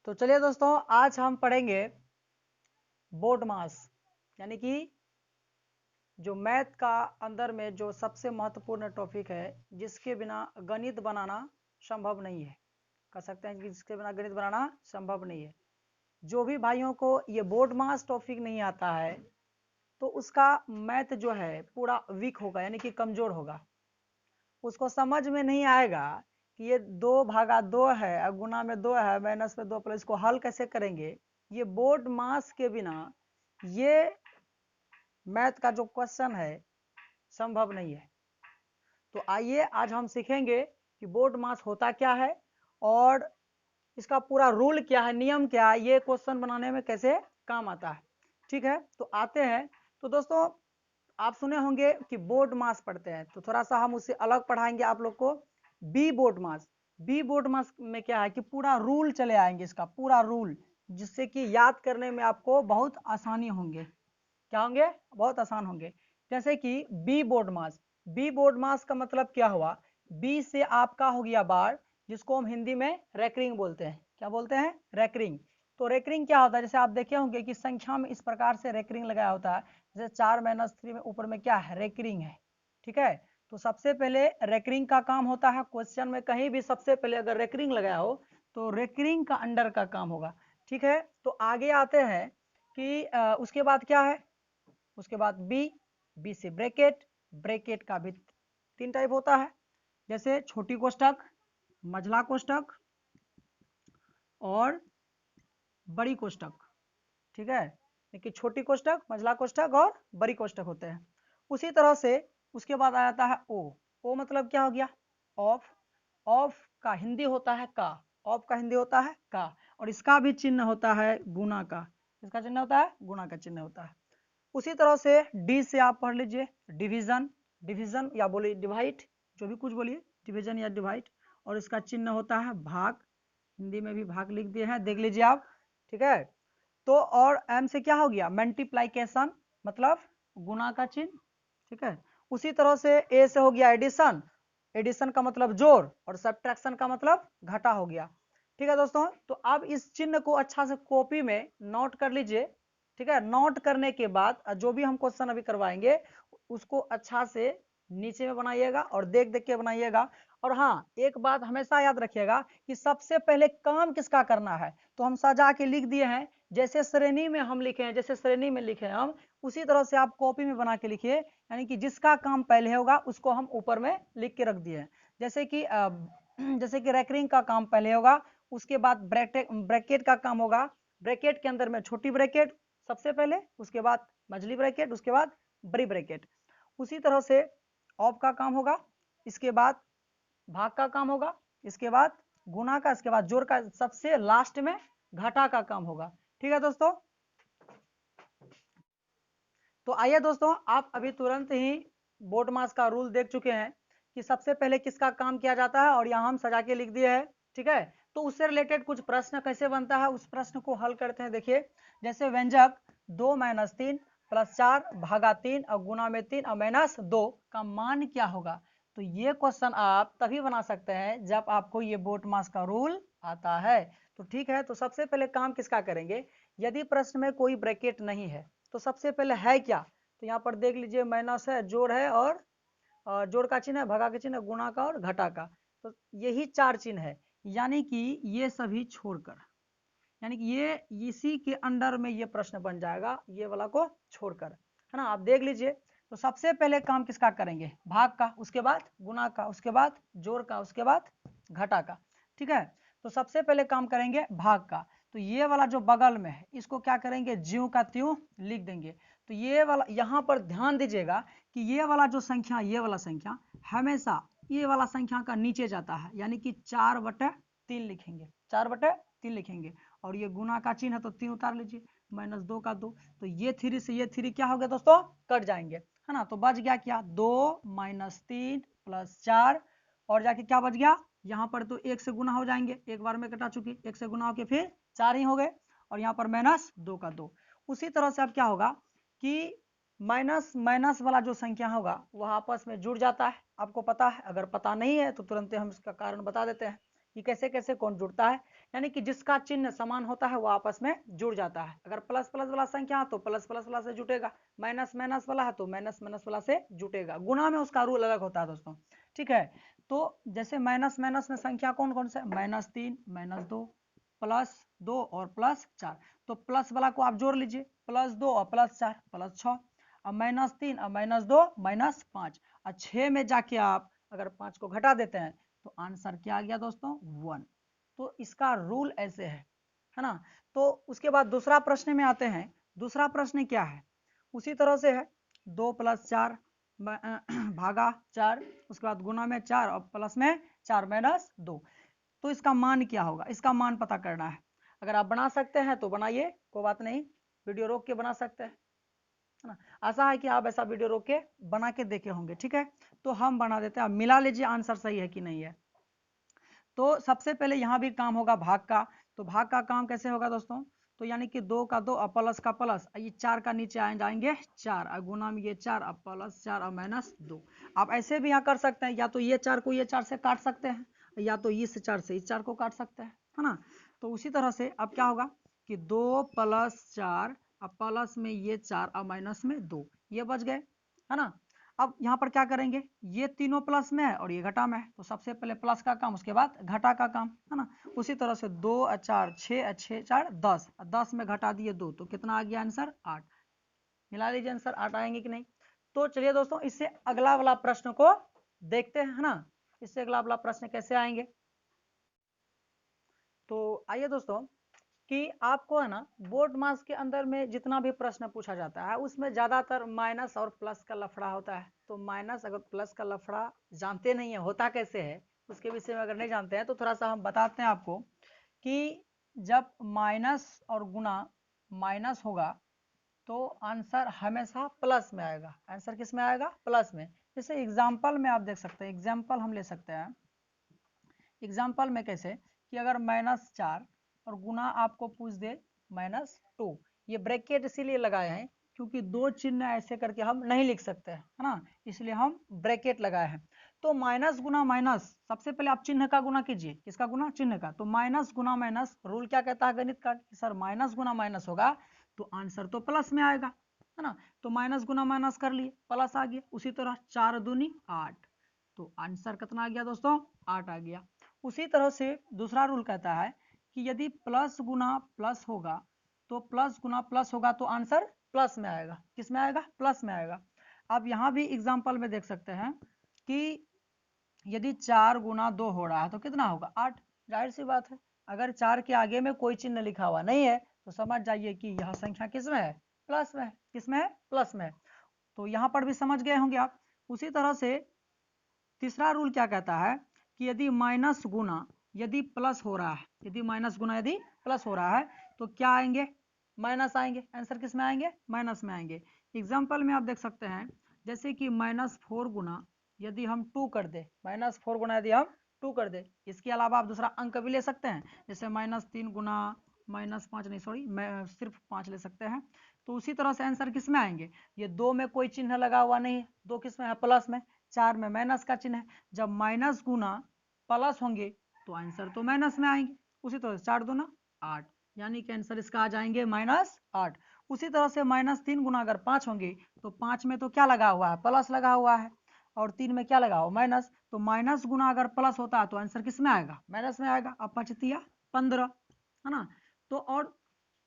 तो चलिए दोस्तों, आज हम पढ़ेंगे बोर्ड मास, यानी कि जो मैथ का अंदर में जो सबसे महत्वपूर्ण टॉपिक है, जिसके बिना गणित बनाना संभव नहीं है। कह सकते हैं कि जिसके बिना गणित बनाना संभव नहीं है। जो भी भाइयों को ये बोर्ड मास टॉपिक नहीं आता है तो उसका मैथ जो है पूरा वीक होगा, यानी कि कमजोर होगा। उसको समझ में नहीं आएगा कि ये 2/2 है और गुना में 2 है, माइनस में 2 प्लस, इसको हल कैसे करेंगे। ये बोर्ड मास के बिना ये मैथ का जो क्वेश्चन है संभव नहीं है। तो आइए आज हम सीखेंगे कि बोर्ड मास होता क्या है और इसका पूरा रूल क्या है, नियम क्या है, ये क्वेश्चन बनाने में कैसे काम आता है। ठीक है, तो आते हैं। तो दोस्तों, आप सुने होंगे कि बोर्ड मास पढ़ते हैं, तो थोड़ा सा हम उससे अलग पढ़ाएंगे आप लोग को। बी बोर्ड मास, बी बोर्ड मास में क्या है कि पूरा रूल चले आएंगे, इसका पूरा रूल, जिससे कि याद करने में आपको बहुत आसानी होंगे। क्या होंगे? बहुत आसान होंगे। जैसे कि बी बोर्ड मास, बी बोर्ड मास का मतलब क्या हुआ? बी से आपका हो गया बार, जिसको हम हिंदी में रेकरिंग बोलते हैं। क्या बोलते हैं? रेकरिंग। तो रेकरिंग क्या होता है? जैसे आप देखे होंगे कि संख्या में इस प्रकार से रेकरिंग लगाया होता है, जैसे 4 - 3 में ऊपर में क्या है? रेकरिंग है। ठीक है, तो सबसे पहले रेकरिंग का काम होता है। क्वेश्चन में कहीं भी सबसे पहले अगर रेकरिंग लगाया हो तो रेकरिंग का अंडर का काम होगा। ठीक है, तो आगे आते हैं कि उसके बाद क्या है? उसके बाद बी, बी से ब्रैकेट, ब्रैकेट का भी 3 टाइप होता है, जैसे छोटी कोष्ठक, मझला कोष्ठक और बड़ी कोष्ठक। ठीक है, देखिए छोटी कोष्ठक, मझला कोष्ठक और बड़ी कोष्ठक होते हैं। उसी तरह से उसके बाद आ जाता है ओ। ओ मतलब क्या हो गया? ऑफ। ऑफ का हिंदी होता है का, ऑफ का हिंदी होता है का, और इसका भी चिन्ह होता है गुना का। इसका चिन्ह होता है गुना का चिन्ह होता है। उसी तरह से डी से आप पढ़ लीजिए डिवीजन, डिवीजन या बोलिए डिवाइड, जो भी कुछ बोलिए, डिवीजन या डिवाइड, और इसका चिन्ह होता है भाग। हिंदी में भी भाग लिख दिए हैं, देख लीजिए आप। ठीक है, तो और एम से क्या हो गया? मल्टीप्लाइकेशन, मतलब गुना का चिन्ह। ठीक है, उसी तरह से ए से हो गया एडिशन, एडिशन का मतलब जोड़, और सब्ट्रैक्शन का मतलब घटा हो गया। ठीक है दोस्तों, तो अब इस चिन्ह को अच्छा से कॉपी में नोट कर लीजिए। ठीक है, नोट करने के बाद जो भी हम क्वेश्चन अभी करवाएंगे उसको अच्छा से नीचे में बनाइएगा और देख देख के बनाइएगा। और हाँ, एक बात हमेशा याद रखिएगा कि सबसे पहले काम किसका करना है, तो हम सजा के लिख दिए हैं। जैसे श्रेणी में हम लिखे हैं, जैसे श्रेणी में लिखे हैं हम, उसी तरह से आप कॉपी में बना के लिखिए, यानी कि जिसका काम पहले होगा उसको हम ऊपर में लिख के रख दिए हैं। जैसे कि जैसे कि रेकरिंग का काम पहले होगा, उसके बाद ब्रैकेट का काम होगा। ब्रैकेट के अंदर में छोटी ब्रैकेट सबसे पहले, उसके बाद मझली ब्रैकेट, उसके बाद बड़ी ब्रैकेट। उसी तरह से ऑफ का काम होगा, इसके बाद भाग का काम होगा, इसके बाद गुना का, इसके बाद जोड़ का, सबसे लास्ट में घटा का काम होगा। ठीक है दोस्तों, तो आइए दोस्तों, आप अभी तुरंत ही बोर्ड मास का रूल देख चुके हैं कि सबसे पहले किसका काम किया जाता है, और यहाँ हम सजा के लिख दिए हैं। ठीक है, तो उससे रिलेटेड कुछ प्रश्न कैसे बनता है, उस प्रश्न को हल करते हैं। देखिए, जैसे व्यंजक 2 - 3 + 4 भागा 3 और गुना में 3 और -2 का मान क्या होगा। तो ये क्वेश्चन आप तभी बना सकते हैं जब आपको ये बोर्ड मास का रूल आता है। तो ठीक है, तो सबसे पहले काम किसका करेंगे? यदि प्रश्न में कोई ब्रैकेट नहीं है तो सबसे पहले है क्या, तो यहाँ पर देख लीजिए, माइनस है, जोड़ है, और जोड़ का चिन्ह है, भगा का चिन्ह है, गुणा का और घटा का। तो यही 4 चिन्ह है, यानी कि ये सभी छोड़कर, यानी कि ये इसी के अंडर में ये प्रश्न बन जाएगा, ये वाला को छोड़कर, है ना। आप देख लीजिए, तो सबसे पहले काम किसका करेंगे? भाग का, उसके बाद गुना का, उसके बाद जोड़ का, उसके बाद घटा का। ठीक है, तो सबसे पहले काम करेंगे भाग का। तो ये वाला जो बगल में है इसको क्या करेंगे? ज्यों का त्यों लिख देंगे। तो ये वाला, यहाँ पर ध्यान दीजिएगा कि ये वाला जो संख्या, ये वाला संख्या हमेशा ये वाला संख्या का नीचे जाता है, यानी कि 4/3 लिखेंगे, 4/3 लिखेंगे। और ये गुना का चिन्ह है तो 3 उतार लीजिए, -2 का 2, तो ये 3 से ये 3 क्या हो गया दोस्तों? कट जाएंगे, है ना। तो बच गया क्या? 2 - 3 + 4, और जाके क्या बच गया? यहाँ पर तो 1 से गुना हो जाएंगे, एक बार में कटा चुकी, 1 से गुना होके फिर 4 ही हो गए, और यहाँ पर -2 का 2। उसी तरह से अब क्या होगा कि माइनस माइनस वाला जो संख्या होगा वह आपस में जुड़ जाता है, आपको पता है। अगर पता नहीं है तो तुरंत हम इसका कारण बता देते हैं कि कैसे कैसे कौन जुड़ता है, यानी कि जिसका चिन्ह समान होता है वो आपस में जुड़ जाता है। अगर प्लस प्लस वाला संख्या तो प्लस प्लस वाला से जुटेगा, माइनस माइनस वाला है तो माइनस माइनस वाला से जुटेगा। गुणा में उसका रूल अलग होता है दोस्तों, ठीक है। तो जैसे माइनस माइनस में संख्या कौन कौन से, -3, -2, +2 और +4। तो प्लस वाला को आप जोड़ लीजिए, +2 और +4 +6, अब -3 और -2 -5, और 6 में जाके आप अगर 5 को घटा देते हैं तो आंसर क्या आ गया दोस्तों, 1। तो इसका रूल ऐसे है ना। तो उसके बाद दूसरा प्रश्न में आते हैं। दूसरा प्रश्न क्या है, उसी तरह से है, 2 + 4 भागा 4, उसके बाद गुना में 4 और प्लस में 4 -2। तो इसका मान क्या होगा, इसका मान पता करना है। अगर आप बना सकते हैं तो बनाइए, कोई बात नहीं, वीडियो रोक के बना सकते हैं, है ना। आशा है कि आप ऐसा वीडियो रोक के बना के देखे होंगे, ठीक है। तो हम बना देते हैं, आप मिला लीजिए आंसर सही है कि नहीं है। तो सबसे पहले यहाँ भी काम होगा भाग का। तो भाग का काम कैसे होगा दोस्तों, तो यानी कि 2 का 2 और प्लस का प्लस, ये 4 का नीचे आ जाएंगे 4 और गुना में ये 4 और प्लस 4 और -2। आप ऐसे भी यहाँ कर सकते हैं, या तो ये 4 को ये 4 से काट सकते हैं, या तो इस 4 से इस 4 को काट सकते हैं, है ना। तो उसी तरह से अब क्या होगा कि 2 + 4 और प्लस में ये 4 और माइनस में 2, ये बच गए, है ना। अब यहाँ पर क्या करेंगे, ये तीनों प्लस में है और ये घटा में है, तो सबसे पहले प्लस का काम, उसके बाद घटा का काम, है ना। उसी तरह से 2 और 4 6, 6 4 10, 10 में घटा दिए 2, तो कितना आ गया आंसर, 8। मिला लीजिए आंसर, 8 आएंगे कि नहीं। तो चलिए दोस्तों, इससे अगला वाला प्रश्न को देखते हैं, है ना। इससे अगला वाला प्रश्न कैसे आएंगे, तो आइए दोस्तों, कि आपको है ना बोर्ड मास के अंदर में जितना भी प्रश्न पूछा जाता है उसमें ज़्यादातर माइनस और प्लस का लफड़ा होता है। तो माइनस अगर प्लस का लफड़ा जानते नहीं है होता कैसे है, उसके विषय में अगर नहीं जानते हैं तो थोड़ा सा हम बताते हैं आपको, कि जब माइनस और गुना माइनस होगा तो आंसर हमेशा प्लस में आएगा। आंसर किस में आएगा, प्लस में। जैसे एग्जाम्पल में आप देख सकते हैं, एग्जाम्पल हम ले सकते हैं। एग्जाम्पल में कैसे, कि अगर -4 और गुना आपको पूछ दे -2, ये ब्रैकेट इसीलिए लगाए हैं क्योंकि दो चिन्ह ऐसे करके हम नहीं लिख सकते हैं, है ना, इसलिए हम ब्रैकेट लगाए हैं। तो माइनस गुना माइनस, सबसे पहले आप चिन्ह का गुना कीजिए, किसका गुना, चिन्ह का। तो माइनस गुना माइनस, रूल क्या कहता है गणित का, कि सर माइनस गुना माइनस होगा तो आंसर तो प्लस में आएगा, है ना। तो माइनस गुना माइनस कर लिए, प्लस आ गया। उसी तरह 4 दूनी 8, तो आंसर कितना आ गया दोस्तों, 8 आ गया। उसी तरह से दूसरा रूल कहता है कि यदि प्लस गुना प्लस होगा तो प्लस गुना प्लस होगा तो आंसर प्लस में आएगा, किस में आएगा, प्लस में आएगा। अब यहाँ भी एग्जाम्पल में देख सकते हैं कि यदि 4 गुना 2 हो रहा है तो कितना होगा, 8। जाहिर सी बात है, अगर 4 के आगे में कोई चिन्ह लिखा हुआ नहीं है तो समझ जाइए कि यह संख्या किस में है, प्लस में है। किस में है, प्लस में है। तो यहाँ पर भी समझ गए होंगे आप। उसी तरह से तीसरा रूल क्या कहता है कि यदि माइनस गुना यदि प्लस हो रहा है, यदि माइनस गुना यदि प्लस हो रहा है तो क्या आएंगे, माइनस आएंगे। आंसर किस में आएंगे, माइनस में आएंगे। एग्जाम्पल में आप देख सकते हैं, जैसे कि -4 गुना यदि हम 2 कर दे, -4 गुना यदि हम 2 कर दे, इसके अलावा आप दूसरा अंक भी ले सकते हैं, जैसे -3 गुना -5 नहीं, सॉरी, मैं सिर्फ 5 ले सकते हैं। तो उसी तरह से आंसर किस में आएंगे, ये 2 में कोई चिन्ह लगा हुआ नहीं है, 2 किस में है, प्लस में। 4 में माइनस का चिन्ह है, जब माइनस गुना प्लस होंगे तो आंसर तो माइनस में आएंगे। उसी तरह से 4 दूना 8, यानी कि आंसर इसका आ जाएंगे -8। उसी तरह से -3 गुना अगर 5 होंगे तो 5 में तो क्या लगा हुआ है, प्लस लगा हुआ है, और 3 में क्या लगा हुआ, माइनस। तो माइनस गुना अगर प्लस होता है तो आंसर किस में आएगा, माइनस में आएगा। अब 5 तिया 15, है ना। तो और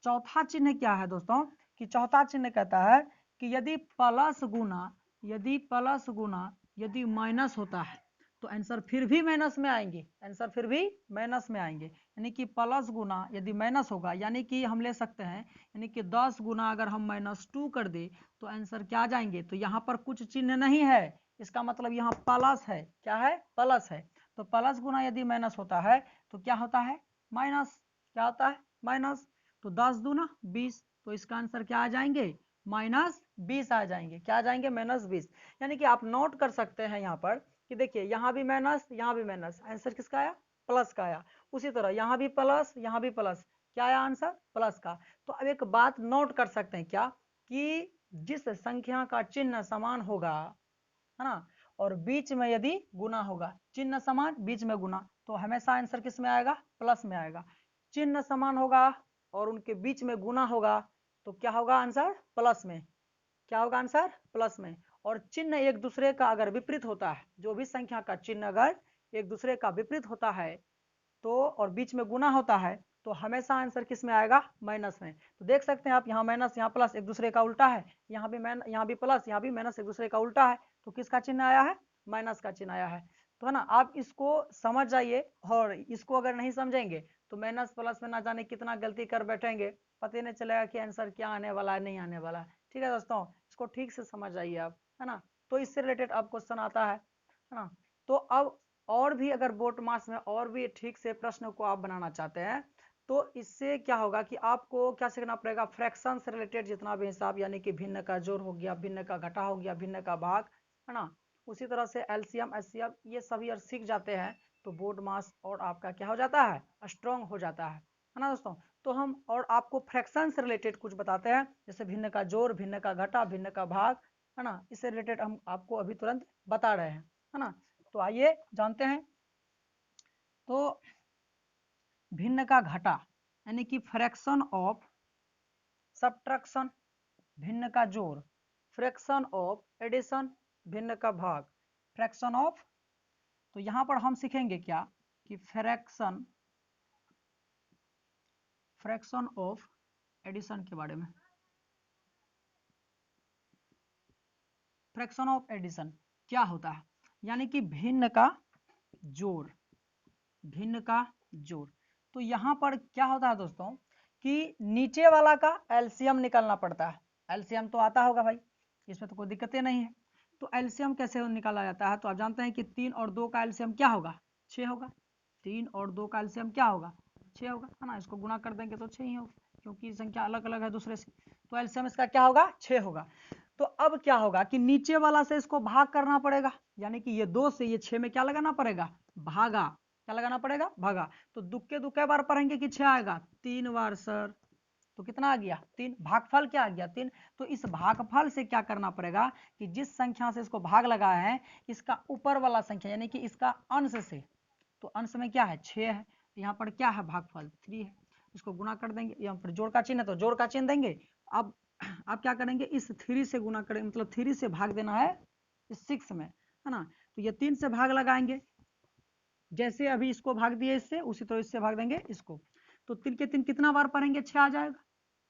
चौथा चिन्ह क्या है दोस्तों, कि चौथा चिन्ह कहता है कि यदि प्लस यदि माइनस होता है तो आंसर फिर भी माइनस में आएंगे, आंसर फिर भी माइनस में आएंगे। यानी कि प्लस गुना यदि माइनस होगा, यानी कि हम ले सकते हैं, यानी कि 10 गुना अगर हम -2 कर दे तो आंसर क्या आ जाएंगे। तो यहाँ पर कुछ चिन्ह नहीं है, इसका मतलब यहाँ प्लस है, क्या है, प्लस है। तो प्लस गुना यदि माइनस होता है तो क्या होता है, माइनस। क्या होता है, माइनस। तो 10 दूना 20, तो इसका आंसर क्या आ जाएंगे, -20 आ जाएंगे। क्या आ जाएंगे, -20। यानी कि आप नोट कर सकते हैं यहाँ पर कि देखिए यहाँ भी माइनस, यहाँ भी माइनस, आंसर किसका आया, प्लस का आया। उसी तरह यहाँ भी प्लस, यहाँ भी प्लस, क्या आया आंसर, प्लस का। तो अब एक बात नोट कर सकते हैं क्या, कि जिस संख्या का चिन्ह समान होगा, है ना, और बीच में यदि गुना होगा, चिन्ह समान बीच में गुना, तो हमेशा आंसर किस में आएगा, प्लस में आएगा। चिन्ह समान होगा और उनके बीच में गुना होगा तो क्या होगा आंसर, प्लस में। क्या होगा आंसर, प्लस में। और चिन्ह एक दूसरे का अगर विपरीत होता है, जो भी संख्या का चिन्ह अगर एक दूसरे का विपरीत होता है तो और बीच में गुना होता है तो हमेशा आंसर किस में आएगा, माइनस में। तो देख सकते हैं आप, यहाँ माइनस यहाँ प्लस एक दूसरे का उल्टा है, यहाँ भी प्लस यहाँ भी माइनस एक दूसरे का उल्टा है, तो किसका चिन्ह आया है, माइनस का चिन्ह आया है। तो है ना, आप इसको समझ जाइए, और इसको अगर नहीं समझेंगे तो माइनस प्लस में ना जाने कितना गलती कर बैठेंगे, पता ही नहीं चलेगा कि आंसर क्या आने वाला है, नहीं आने वाला है। ठीक है दोस्तों, इसको ठीक से समझ जाइए आप, है ना। तो इससे रिलेटेड अब क्वेश्चन आता है ना। तो अब और भी अगर बोर्ड मास में और भी ठीक से प्रश्न को आप बनाना चाहते हैं तो इससे क्या होगा कि आपको क्या सीखना पड़ेगा, फ्रैक्शन से रिलेटेड जितना भी हिसाब, यानी कि भिन्न का जोड़ हो गया, भिन्न का घटा हो गया, भिन्न का भाग, है ना। उसी तरह से एलसीएम एचसीएफ ये सभी अगर सीख जाते हैं तो बोर्ड मास और आपका क्या हो जाता है, स्ट्रॉन्ग हो जाता है ना दोस्तों। तो हम और आपको फ्रैक्शन से रिलेटेड कुछ बताते हैं, जैसे भिन्न का जोड़, भिन्न का घटा, भिन्न का भाग, है ना। इससे रिलेटेड हम आपको अभी तुरंत बता रहे हैं, है ना। तो आइए जानते हैं। तो भिन्न का घटा यानी कि फ्रैक्शन ऑफ सब्ट्रैक्शन, भिन्न का जोड़, फ्रैक्शन ऑफ एडिशन, भिन्न का भाग, फ्रैक्शन ऑफ। तो यहां पर हम सीखेंगे क्या कि फ्रैक्शन ऑफ एडिशन के बारे में। फ्रैक्शन ऑफ एडिशन क्या होता है, यानी कि भिन्न का जोड़, भिन्न का जोड़। तो यहां पर क्या होता है दोस्तों कि नीचे वाला का एलसीएम निकालना पड़ता है। एलसीएम तो आता होगा भाई, इसमें तो कोई दिक्कतें नहीं है। तो एलसीएम कैसे निकाला जाता है, तो आप जानते हैं कि 3 और 2 का एलसीएम क्या होगा, 6 होगा। 3 और 2 का एलसीएम क्या होगा, 6 होगा, है ना। इसको गुना कर देंगे तो 6 ही होगा, क्योंकि संख्या अलग अलग है दूसरे से। तो एलसीएम इसका क्या होगा, 6 होगा। तो अब क्या होगा कि नीचे वाला से इसको भाग करना पड़ेगा, यानी कि ये 2 से ये 6 में क्या लगाना पड़ेगा, भागा। क्या लगाना पड़ेगा, भागा। तो दुक्के दुक्के बार पढ़ेंगे कि 6 आएगा, 3 बार सर, तो कितना आ गया, 3। भागफल क्या आ गया, 3। तो इस भागफल से क्या करना पड़ेगा कि जिस संख्या से इसको भाग लगाया है, इसका ऊपर वाला संख्या यानी कि इसका अंश से, तो अंश में क्या है, 6 है, तो यहाँ पर क्या है, भागफल 3 है। इसको गुना कर देंगे, यहाँ पर जोड़ का चिन्ह है तो जोड़ का चिन्ह देंगे। अब क्या करेंगे, इस 3 से गुना करेंगे, मतलब 3 से भाग देना है इस 6 में, है ना। तो ये 3 से भाग लगाएंगे, जैसे अभी इसको भाग दिए इससे, उसी तरह इससे भाग देंगे इसको। तो 3 के 3 कितना बार पढ़ेंगे, 6 आ जाएगा,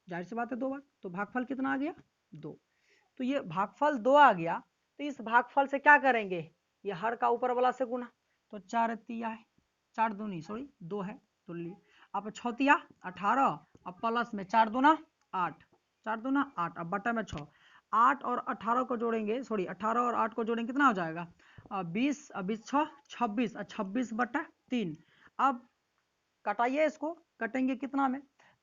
जाहिर सी बात है 2 बार। तो भागफल कितना आ गया, 2। तो ये भागफल 2 आ गया। तो इस भागफल से क्या करेंगे, ये हर का ऊपर वाला से गुना, तो 4 तिया है, 4 दूनी सॉरी 2 है तो लिए। अब 6 तिया 18, अब प्लस में 4 दूना 8, 4 दूना 8, अब बटा में 6, 8 और 18 को जोड़ेंगे, सॉरी 18 और 8 को जोड़ेंगे कितना हो जाएगा, 20, 20 6 26, 26 बटा 3। अब कटाइए इसको, कटेंगे कितना में,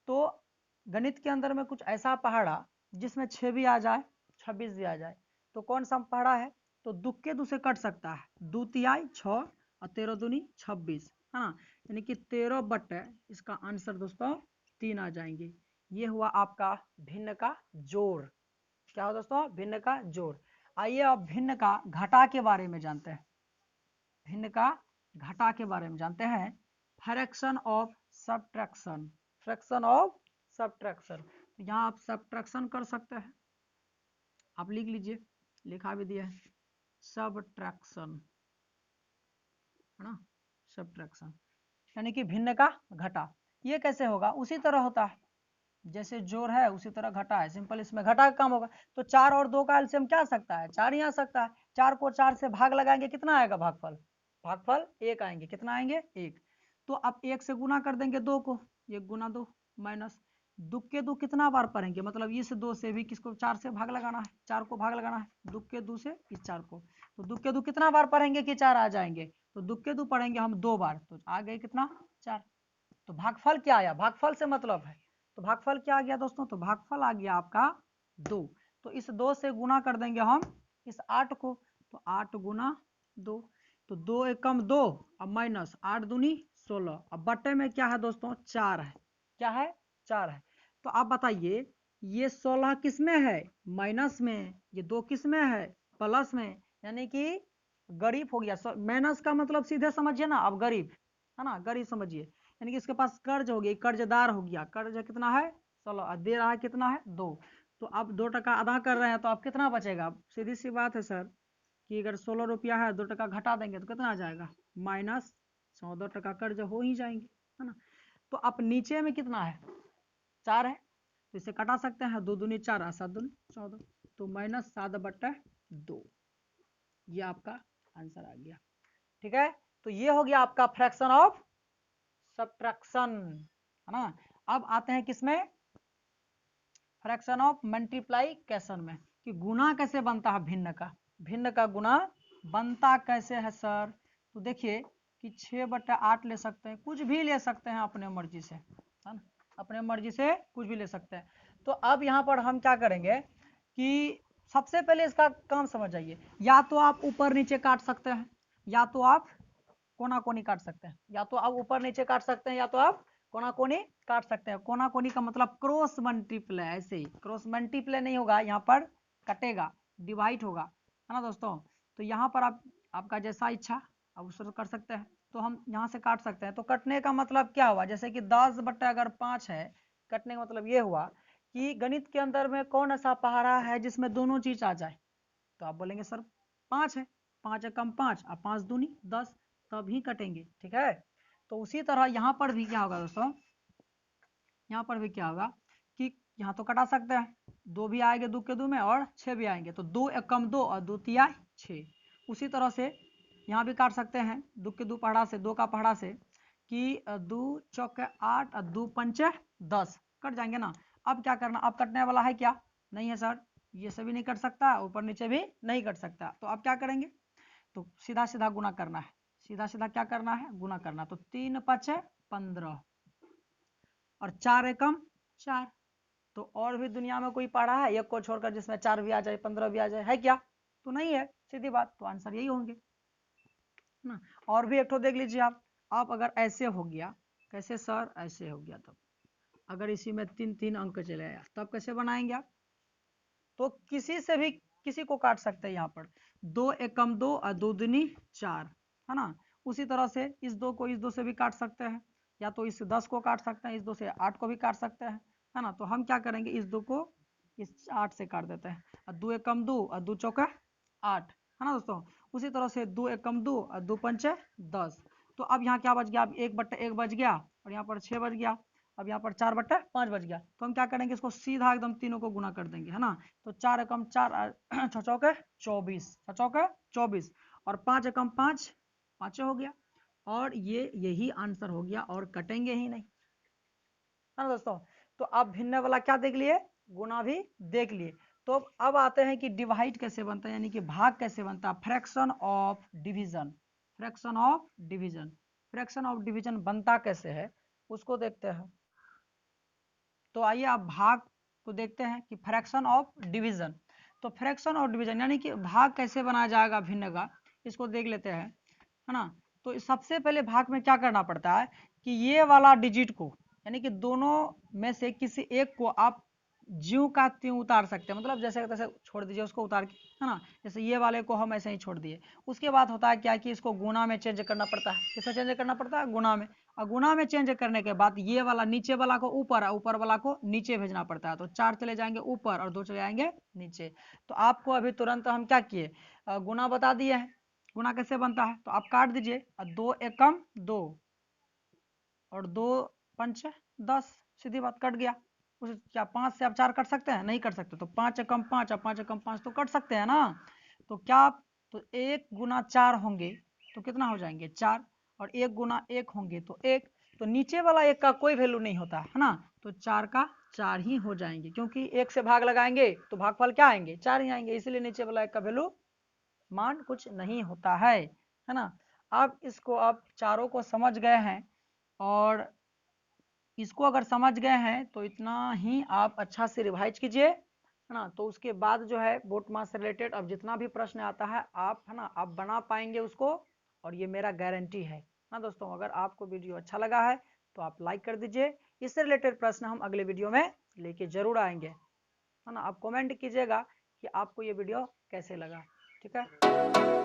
तो गणित के अंदर में कुछ ऐसा पहाड़ा जिसमें 6 भी आ जाए 26 भी आ जाए, तो कौन सा पहाड़ा है, तो दुक्के दू से कट सकता है, 2 तिहाई 6 और 13 दूनी 26, है ना। यानी कि 13 बटे इसका आंसर दोस्तों 3 आ जाएंगे। ये हुआ आपका भिन्न का जोड़। क्या हो दोस्तों, भिन्न का जोड़। आइए अब भिन्न का घटा के बारे में जानते हैं। भिन्न का घटा के बारे में जानते हैं, fraction of subtraction, fraction of subtraction. यहाँ आप सब्ट्रैक्शन कर सकते हैं, आप लिख लीजिए, लिखा भी दिया है सब्ट्रैक्शन, है ना। सब्ट्रैक्शन यानी कि भिन्न का घटा। ये कैसे होगा, उसी तरह होता है जैसे जोड़ है उसी तरह घटा है, सिंपल इसमें घटा का काम होगा। तो 4 और 2 का एलसीएम क्या आ सकता है, 4 ही आ सकता है। 4 को 4 से भाग लगाएंगे, कितना आएगा भागफल, भागफल 1 आएंगे, कितना आएंगे 1। तो अब 1 से गुना कर देंगे 2 को, 1 गुना 2 माइनस, दुख के दो कितना बार पढ़ेंगे, मतलब इस 2 से भी किसको 4 से भाग लगाना है, 4 को भाग लगाना है, दुख के 2 से इस 4 को। तो दुख के 2 कितना बार पढ़ेंगे कि 4 आ जाएंगे, तो दुख के 2 पढ़ेंगे हम 2 बार, तो आ गए कितना 4। तो भागफल क्या आया, भागफल से मतलब है, तो भागफल क्या आ गया दोस्तों, तो भागफल आ गया आपका 2। तो इस 2 से गुना कर देंगे हम इस 8 को, तो 8 गुना 2, तो 2 एकम 2 अब माइनस 8 दूनी 16, अब बटे में क्या है दोस्तों 4 है, क्या है 4 है। तो आप बताइए ये 16 किस में है, माइनस में, ये 2 किस में है, प्लस में, यानी कि गरीब हो गया, माइनस का मतलब सीधे समझिए ना, अब गरीब है ना, गरीब समझिए, यानी कि इसके पास कर्ज हो गया, कर्जदार हो गया, कर्ज कितना है 16, दे रहा है कितना है 2, तो अब 2 टका अदा कर रहे हैं, तो अब कितना बचेगा, सीधी सी बात है सर कि अगर 16 रुपया है 2 टका घटा देंगे तो कितना आ जाएगा -14 टका कर्ज हो ही जाएंगे, है ना। तो अब नीचे में कितना है 4 है, तो इसे कटा सकते हैं, 2 दूनी 4 और 7 दूनी 14, तो -7/2, ये आपका आंसर आ गया। ठीक है, तो ये हो गया आपका फ्रैक्शन ऑफ सब्ट्रैक्शन, है ना। अब आते हैं किसमें, फ्रैक्शन ऑफ मल्टीप्लिकेशन में, कि गुना कैसे बनता है भिन्न का गुना बनता कैसे है सर। तो देखिए कि 6/8 ले सकते हैं, कुछ भी ले सकते हैं अपने मर्जी से, है ना, अपने मर्जी से कुछ भी ले सकते हैं। तो अब यहाँ पर हम क्या करेंगे कि सबसे पहले इसका काम समझ जाइए, या तो आप ऊपर नीचे काट सकते हैं, या तो आप कोना कोनी काट सकते हैं, या तो आप ऊपर नीचे काट सकते हैं, या तो आप कोना कोनी काट सकते हैं। कोना कोनी का मतलब क्रॉस मल्टीप्लाई, ऐसे ही क्रॉस मल्टीप्लाई नहीं होगा, यहाँ पर कटेगा, डिवाइड होगा, है ना दोस्तों। तो यहाँ पर आप आपका जैसा इच्छा आप उसको कर सकते हैं, तो हम यहाँ से काट सकते हैं। तो कटने का मतलब क्या हुआ, जैसे कि 10/5 है, कटने का मतलब ये हुआ कि गणित के अंदर में कौन ऐसा पहाड़ा है जिसमें दोनों चीज आ जाए, तो आप बोलेंगे सर 5 है, 5 एकम 5 और 5 दूनी 10, तभी कटेंगे। ठीक है, तो उसी तरह यहाँ पर भी क्या होगा दोस्तों, यहाँ पर भी क्या होगा कि यहाँ तो कटा सकते हैं, 2 भी आएंगे 2 के 2 में और 6 भी आएंगे, तो 2 एकम 2 और 2 तिया 6। उसी तरह से यहाँ भी काट सकते हैं 2 के 2 पहाड़ा से, 2 का पहाड़ा से, कि 2 चौके 8 और 2 पंचे 10, कट जाएंगे ना। अब क्या करना, अब कटने वाला है क्या, नहीं है सर, ये सभी नहीं कट सकता, ऊपर नीचे भी नहीं कट सकता, तो अब क्या करेंगे, तो सीधा सीधा गुना करना है, सीधा सीधा क्या करना है, गुना करना। तो 3 5 15 और 4 एकम 4, तो और भी दुनिया में कोई पढ़ा है एक को छोड़कर जिसमें 4 भी आ जाए 15 भी आ जाए, है क्या, तो नहीं है, सीधी बात, तो आंसर यही होंगे ना। और भी एक तो देख लीजिए आप अगर ऐसे हो गया, कैसे सर, ऐसे हो गया, तब अगर इसी में 3 अंक चले आया तब कैसे बनाएंगे आप, तो किसी से भी किसी को काट सकते हैं, यहाँ पर 2 एकम 2 और 2 दूनी 4, है ना। उसी तरह से इस 2 को इस 2 से भी काट सकते हैं, या तो इस 10 को काट सकते हैं, इस 2 से 8 को भी काट सकते हैं, है ना। तो हम क्या करेंगे, इस 2 को इस 8 से काट देते हैं, और 2 एकम 2 और 2 चौका 8, है ना दोस्तों। उसी तरह से 2 एकम 2 और 2 पंचे 10, तो अब यहाँ क्या बच गया, अब 1/1 बच गया, और यहाँ पर 6 बच गया, अब यहाँ पर 4/5 बच गया। तो हम क्या करेंगे, इसको सीधा एकदम तीनों को गुना कर देंगे, है ना। तो 4 एकम 4 6 चौके 24, 6 चौके 24, और 5 एकम 5 5 हो गया, और ये यही आंसर हो गया, और कटेंगे ही नहीं, है ना दोस्तों। तो आप भिन्न वाला क्या देख लिए, गुना भी देख लिए। तो अब आते हैं कि डिवाइड कैसे बनता है, यानी कि भाग कैसे बनता है, fraction of division, fraction of division, fraction of division बनता कैसे है उसको देखते हैं। तो आइए आप भाग को देखते हैं कि फ्रैक्शन ऑफ डिवीजन, तो फ्रैक्शन ऑफ डिवीजन यानी कि भाग कैसे बनाया जाएगा भिन्न का, इसको देख लेते हैं, है ना। तो सबसे पहले भाग में क्या करना पड़ता है कि ये वाला डिजिट को, यानी कि दोनों में से किसी एक को आप ज्यों का त्यों उतार सकते हैं, मतलब जैसे तैसे छोड़ दीजिए उसको उतार के, है ना। जैसे ये वाले को हम ऐसे ही छोड़ दिए, उसके बाद होता है क्या कि इसको गुना में चेंज करना पड़ता है, किससे चेंज करना पड़ता है, गुना में, और गुना में चेंज करने के बाद ये वाला नीचे वाला को ऊपर और ऊपर वाला को नीचे भेजना पड़ता है, तो 4 चले जाएंगे ऊपर और 2 चले जाएंगे नीचे। तो आपको अभी तुरंत हम क्या किए, गुना बता दिए हैं, गुना कैसे बनता है, तो आप काट दीजिए, 2 एकम 2 और 2 पंच 10, सीधी बात कट गया। उस क्या 5 से आप 4 कट सकते हैं, नहीं कट सकते, तो 5 एकम 5 और 5 एकम 5 तो कट सकते हैं ना। तो क्या, तो 1 गुना 4 होंगे तो कितना हो जाएंगे 4, और 1 गुना 1 होंगे तो 1, तो नीचे वाला 1 का कोई वैल्यू नहीं होता है ना, तो 4 का 4 ही हो जाएंगे, क्योंकि 1 से भाग लगाएंगे तो भागफल क्या आएंगे 4 ही आएंगे, इसलिए नीचे वाला 1 का वैल्यू मान कुछ नहीं होता है ना। अब इसको आप चारों को समझ गए हैं, और इसको अगर समझ गए हैं तो इतना ही आप अच्छा से रिवाइज कीजिए, है ना। तो उसके बाद जो है बोट मास से रिलेटेड अब जितना भी प्रश्न आता है आप, है ना, आप बना पाएंगे उसको, और ये मेरा गारंटी है ना दोस्तों। अगर आपको वीडियो अच्छा लगा है तो आप लाइक कर दीजिए, इससे रिलेटेड प्रश्न हम अगले वीडियो में लेके जरूर आएंगे, है ना। आप कमेंट कीजिएगा कि आपको ये वीडियो कैसे लगा, ठीक है।